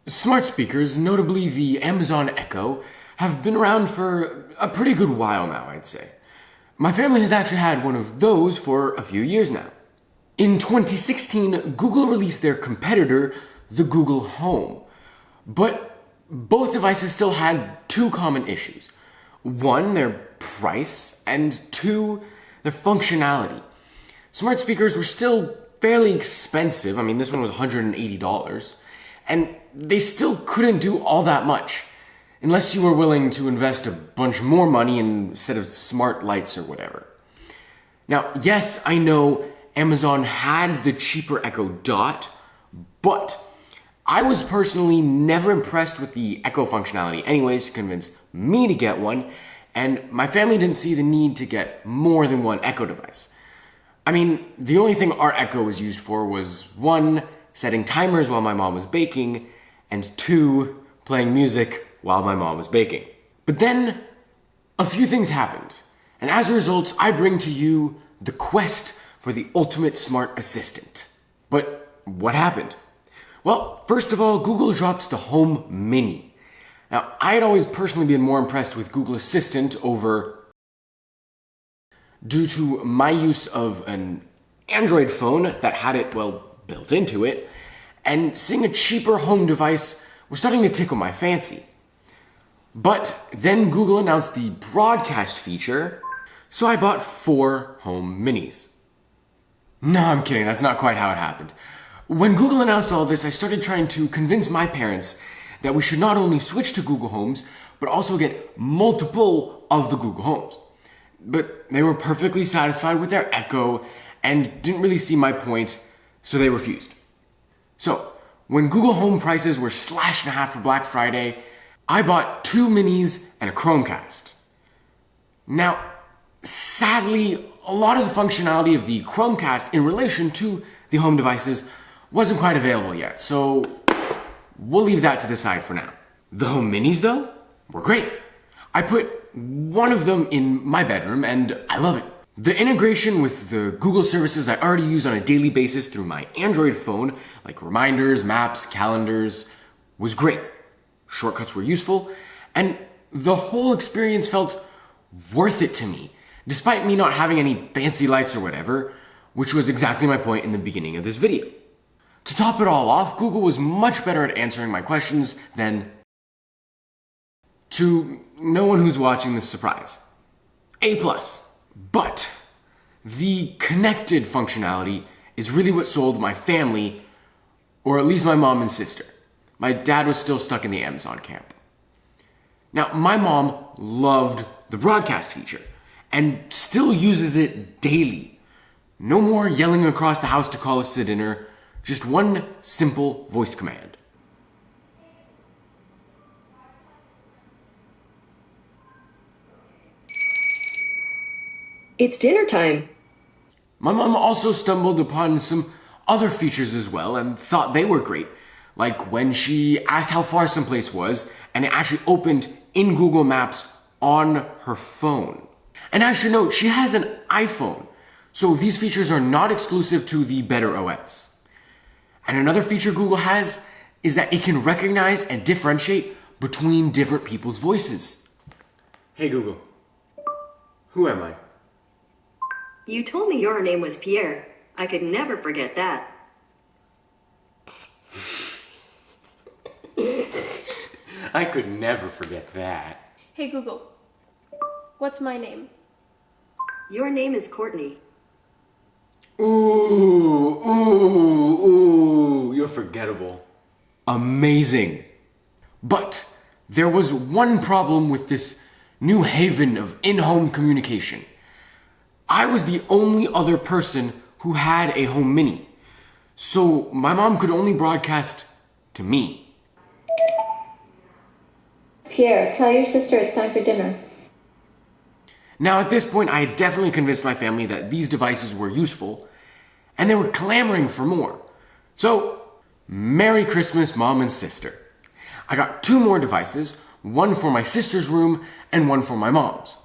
Smart speakers, notably the Amazon Echo, have been around for a pretty good while now, I'd say. My family has actually had one of those for a few years now. In 2016, Google released their competitor, the Google Home. But both devices still had two common issues. One, their price, and two, their functionality. Smart speakers were still fairly expensive. I mean, this one was $180. And they still couldn't do all that much, unless you were willing to invest a bunch more money in a set of smart lights or whatever. Now, yes, I know Amazon had the cheaper Echo Dot, but I was personally never impressed with the Echo functionality anyways to convince me to get one, and my family didn't see the need to get more than one Echo device. I mean, the only thing our Echo was used for was one, setting timers while my mom was baking, and two, playing music while my mom was baking. But then, a few things happened, and as a result, I bring to you the quest for the ultimate smart assistant. But what happened? Well, first of all, Google dropped the Home Mini. Now, I had always personally been more impressed with Google Assistant due to my use of an Android phone that had it, built into it, and seeing a cheaper home device was starting to tickle my fancy. But then Google announced the broadcast feature, so I bought 4 Home Minis. No, I'm kidding, that's not quite how it happened. When Google announced all this, I started trying to convince my parents that we should not only switch to Google Homes, but also get multiple of the Google Homes. But they were perfectly satisfied with their Echo and didn't really see my point, so they refused. So, when Google Home prices were slashed in half for Black Friday, I bought 2 minis and a Chromecast. Now, sadly, a lot of the functionality of the Chromecast in relation to the home devices wasn't quite available yet, so we'll leave that to the side for now. The Home Minis, though, were great. I put one of them in my bedroom, and I love it. The integration with the Google services I already use on a daily basis through my Android phone, like reminders, maps, calendars, was great. Shortcuts were useful, and the whole experience felt worth it to me, despite me not having any fancy lights or whatever, which was exactly my point in the beginning of this video. To top it all off, Google was much better at answering my questions than... To no one who's watching this, surprise. A+. But the connected functionality is really what sold my family, or at least my mom and sister. My dad was still stuck in the Amazon camp. Now, my mom loved the broadcast feature and still uses it daily. No more yelling across the house to call us to dinner, just one simple voice command. It's dinner time. My mom also stumbled upon some other features as well and thought they were great. Like when she asked how far someplace was and it actually opened in Google Maps on her phone. And I should note, she has an iPhone, so these features are not exclusive to the Better OS. And another feature Google has is that it can recognize and differentiate between different people's voices. Hey Google, who am I? You told me your name was Pierre. I could never forget that. I could never forget that. Hey Google, what's my name? Your name is Courtney. Ooh, you're forgettable. Amazing. But there was one problem with this new haven of in-home communication. I was the only other person who had a Home Mini, so my mom could only broadcast to me. Pierre, tell your sister it's time for dinner. Now at this point, I had definitely convinced my family that these devices were useful, and they were clamoring for more. So, Merry Christmas, Mom and Sister. I got 2 more devices, one for my sister's room and one for my mom's.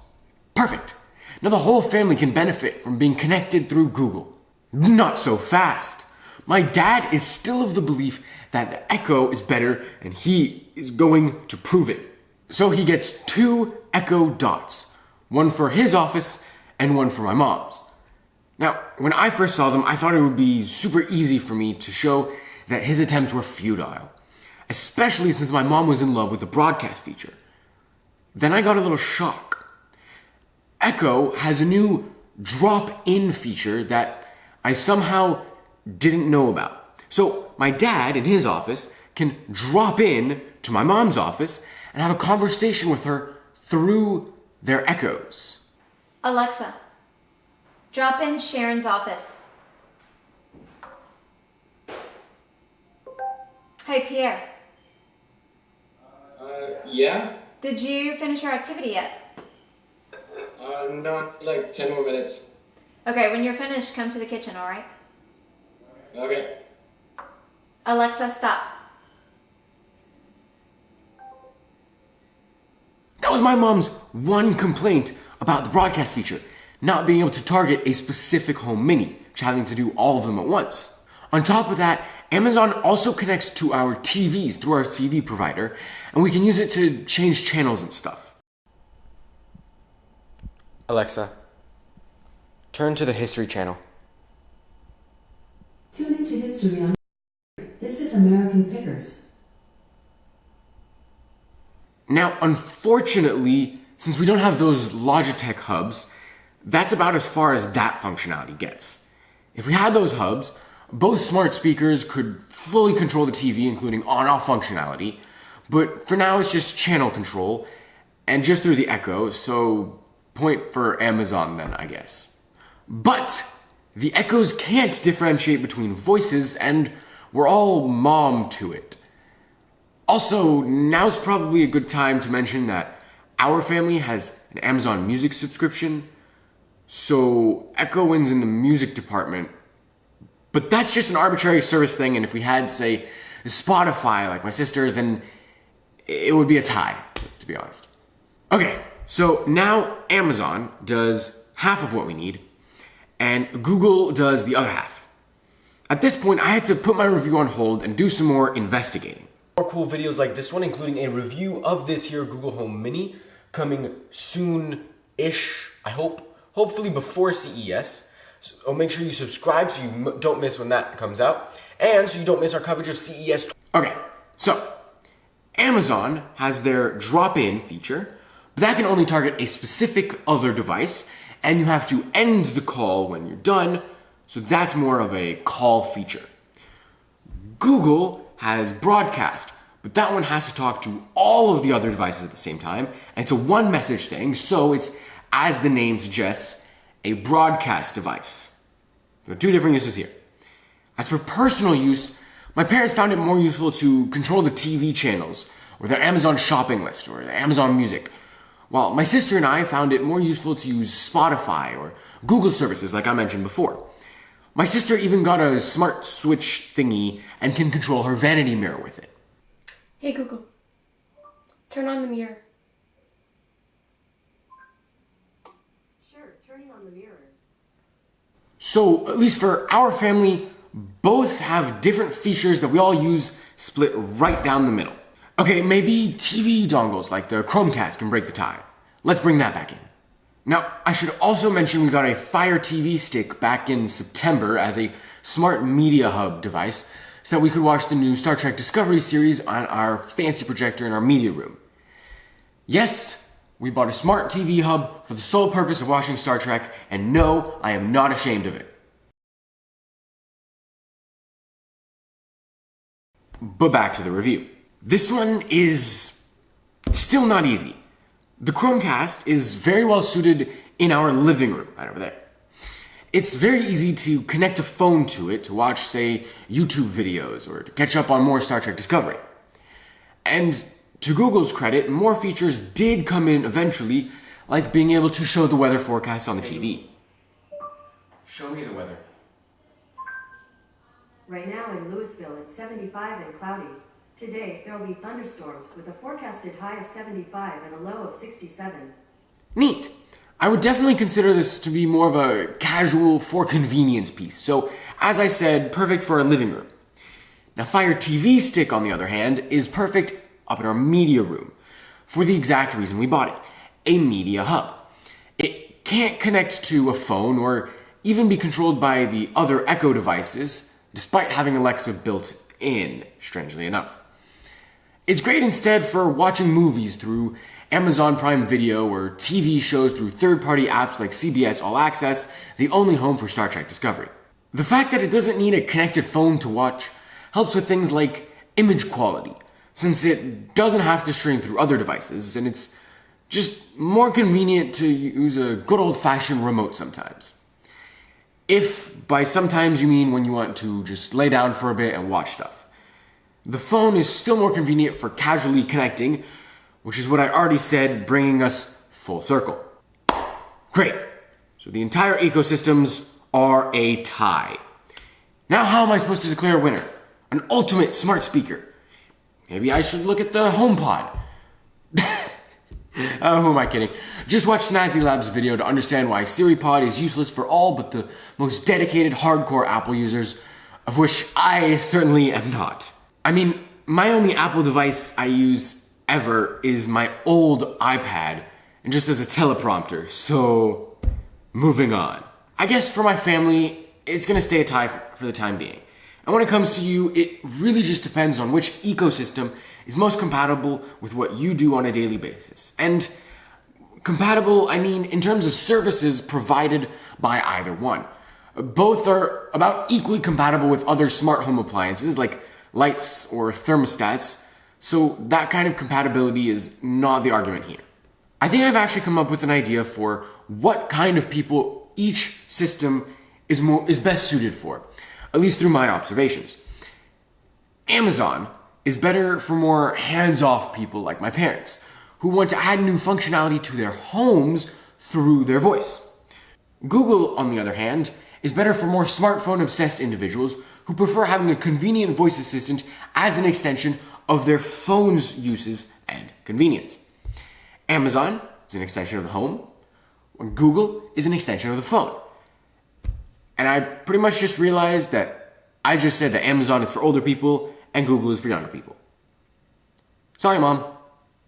Perfect. Now the whole family can benefit from being connected through Google. Not so fast. My dad is still of the belief that that the Echo is better and he is going to prove it. So he gets 2 Echo Dots, one for his office and one for my mom's. Now, when I first saw them, I thought it would be super easy for me to show that his attempts were futile, especially since my mom was in love with the broadcast feature. Then I got a little shock. Echo has a new drop-in feature that I somehow didn't know about. So my dad in his office can drop in to my mom's office and have a conversation with her through their Echoes. Alexa, drop in Sharon's office. Hey, Pierre. Yeah? Did you finish your activity yet? Not like 10 more minutes. Okay, when you're finished, come to the kitchen, all right? Okay. Alexa, stop. That was my mom's one complaint about the broadcast feature, not being able to target a specific home mini, just having to do all of them at once. On top of that, Amazon also connects to our TVs through our TV provider, and we can use it to change channels and stuff. Alexa, turn to the History channel. Tune into history on. This is American Pickers. Now, unfortunately, since we don't have those Logitech hubs, that's about as far as that functionality gets. If we had those hubs, both smart speakers could fully control the TV, including on-off functionality, but for now it's just channel control, and just through the Echo, so point for Amazon then, I guess. But the Echoes can't differentiate between voices, and we're all mom to it. Also, now's probably a good time to mention that our family has an Amazon Music subscription, so Echo wins in the music department. But that's just an arbitrary service thing, and if we had, say, Spotify like my sister, then it would be a tie, to be honest. Okay, so now Amazon does half of what we need, and Google does the other half. At this point, I had to put my review on hold and do some more investigating. More cool videos like this one, including a review of this here Google Home Mini, coming soon-ish, I hope. Hopefully before CES. So make sure you subscribe so you don't miss when that comes out. And so you don't miss our coverage of CES. Okay, so Amazon has their drop-in feature, but that can only target a specific other device, and you have to end the call when you're done, so that's more of a call feature. Google has broadcast, but that one has to talk to all of the other devices at the same time, and it's a one message thing, so it's, as the name suggests, a broadcast device. There are 2 different uses here. As for personal use, my parents found it more useful to control the TV channels, or their Amazon shopping list, or their Amazon Music, while my sister and I found it more useful to use Spotify or Google services like I mentioned before. My sister even got a smart switch thingy and can control her vanity mirror with it. Hey Google, turn on the mirror. Sure, turning on the mirror. So, at least for our family, both have different features that we all use split right down the middle. Okay, maybe TV dongles like the Chromecast can break the tie. Let's bring that back in. Now, I should also mention we got a Fire TV stick back in September as a smart media hub device so that we could watch the new Star Trek Discovery series on our fancy projector in our media room. Yes, we bought a smart TV hub for the sole purpose of watching Star Trek, and no, I am not ashamed of it. But back to the review. This one is still not easy. The Chromecast is very well suited in our living room, right over there. It's very easy to connect a phone to it to watch, say, YouTube videos or to catch up on more Star Trek Discovery. And to Google's credit, more features did come in eventually, like being able to show the weather forecast on the TV. Show me the weather. Right now in Louisville, it's 75 and cloudy. Today, there will be thunderstorms with a forecasted high of 75 and a low of 67. Neat. I would definitely consider this to be more of a casual for convenience piece. So, as I said, perfect for a living room. Now, Fire TV Stick, on the other hand, is perfect up in our media room for the exact reason we bought it, a media hub. It can't connect to a phone or even be controlled by the other Echo devices, despite having Alexa built in, strangely enough. It's great instead for watching movies through Amazon Prime Video or TV shows through third-party apps like CBS All Access, the only home for Star Trek Discovery. The fact that it doesn't need a connected phone to watch helps with things like image quality, since it doesn't have to stream through other devices, and it's just more convenient to use a good old-fashioned remote sometimes. If by sometimes you mean when you want to just lay down for a bit and watch stuff. The phone is still more convenient for casually connecting, which is what I already said, bringing us full circle. Great. So the entire ecosystems are a tie. Now how am I supposed to declare a winner? An ultimate smart speaker. Maybe I should look at the HomePod. Oh, who am I kidding? Just watch Snazzy Lab's video to understand why SiriPod is useless for all but the most dedicated hardcore Apple users, of which I certainly am not. I mean, my only Apple device I use ever is my old iPad, and just as a teleprompter, so moving on. I guess for my family, it's gonna stay a tie for the time being. And when it comes to you, it really just depends on which ecosystem is most compatible with what you do on a daily basis. And compatible, I mean in terms of services provided by either one. Both are about equally compatible with other smart home appliances like lights or thermostats, so that kind of compatibility is not the argument here. I think I've actually come up with an idea for what kind of people each system is best suited for, at least through my observations. Amazon is better for more hands-off people like my parents, who want to add new functionality to their homes through their voice. Google, on the other hand, is better for more smartphone-obsessed individuals who prefer having a convenient voice assistant as an extension of their phone's uses and convenience. Amazon is an extension of the home, and Google is an extension of the phone. And I pretty much just realized that I just said that Amazon is for older people and Google is for younger people. Sorry, Mom.